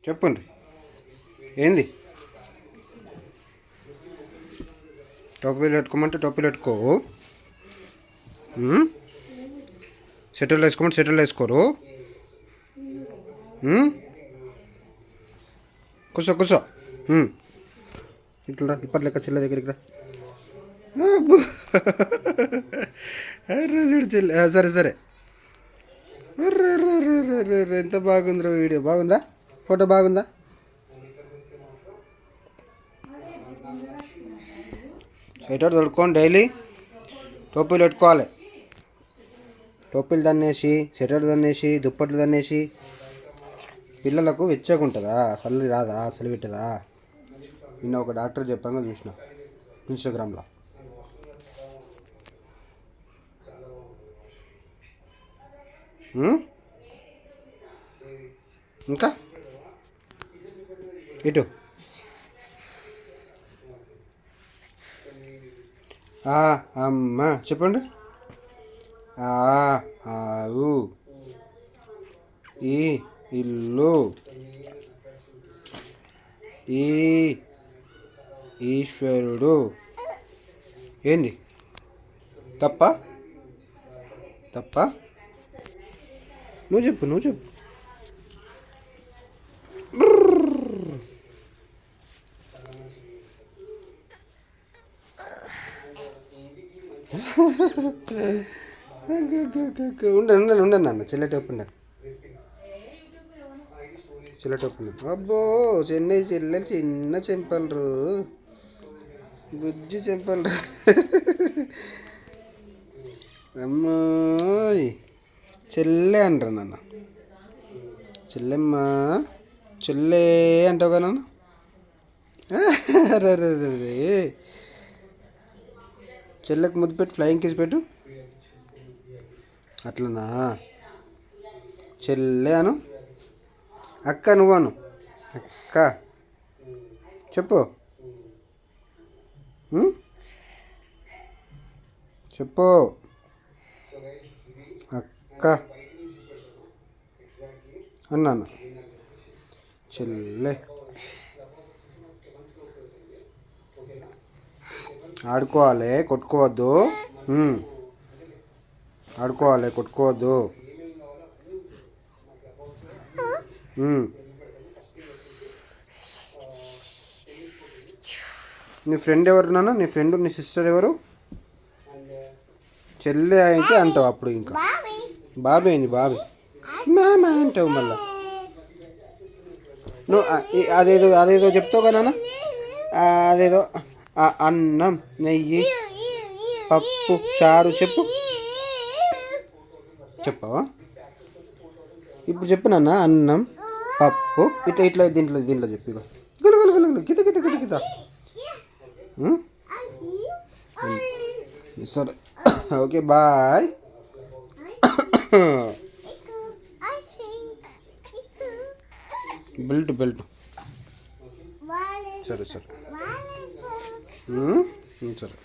చెప్పండి ఏంది? టోపీలు పెట్టుకోమంటే టోపీలు పెట్టుకో. సెటిల్ వేసుకోమంటే సెటిల్ వేసుకోరు. కూర్చో కూర్చో. ఇట్లా ఇప్పటి లెక్క చెల్లె దగ్గరికి రా. చూడు చెల్లి. సరే సరే. ఎంత బాగుందిరా వీడియో. బాగుందా? ఫోటో బాగుందా? స్వెటర్ తొడుక్కొని డైలీ టోపీలు పెట్టుకోవాలి. టోపీలు దన్నేసి స్వెటర్ దన్నేసి దుప్పట్లు దన్నేసి పిల్లలకు వెచ్చగా ఉంటుందా? చలి రాదా? చలి పెట్టదా? నిన్న ఒక డాక్టర్ చెప్పంగా చూసిన ఇన్స్టాగ్రామ్లో. ఇంకా ఇటు అమ్మ చెప్పండి. ఆవు ఈ ఇల్లు ఈ ఈశ్వరుడు. ఏంది తప్ప? తప్ప? నువ్వు చెప్పు నువ్వు చెప్పు. ఉండండి ఉండండి అన్న. చెల్లెటోపు ఉండండి. చెల్లెటోపు ఉండండి. అబ్బో చెన్నై చెల్లెలు చిన్న చెంపలరు, బుజ్జి చెంపలరు. అమ్మాయి చెల్లె అంటారు నాన్న. చెల్లెమ్మ చెల్లె అంటావు కదా నాన్న. రే చెల్లెకి ముద్దు పెట్టు. ఫ్లయింగ్ కిస్ పెట్టు. అట్లనా? చెల్లె అను. అక్క నువ్వు అను. అక్క చెప్పు. చెప్పు అక్క అన్నాను. చెల్లె ఆడుకోవాలి, కొట్టుకోవద్దు. ఆడుకోవాలి, కొట్టుకోవద్దు. నీ ఫ్రెండ్ ఎవరు నాన్న? నీ ఫ్రెండ్ నీ సిస్టర్ ఎవరు? చెల్లె అయితే అంటావు అప్పుడు. ఇంకా బాబీ అయింది. బాబీ మామ అంటావు మళ్ళా. నువ్వు అదేదో అదేదో చెప్తావు కదా నాన్న. అదేదో అన్నం నెయ్యి పప్పు చారు చెప్పు. చెప్పవా? ఇప్పుడు చెప్పు నాన్న. అన్నం పప్పు ఇట్లా ఇట్లా దీంట్లో దీంట్లో చెప్పు. ఇక గులు గులు గులు గిత గిత గిత గిత. సరే ఓకే బాయ్. Belt belt. సరే సరే సరే.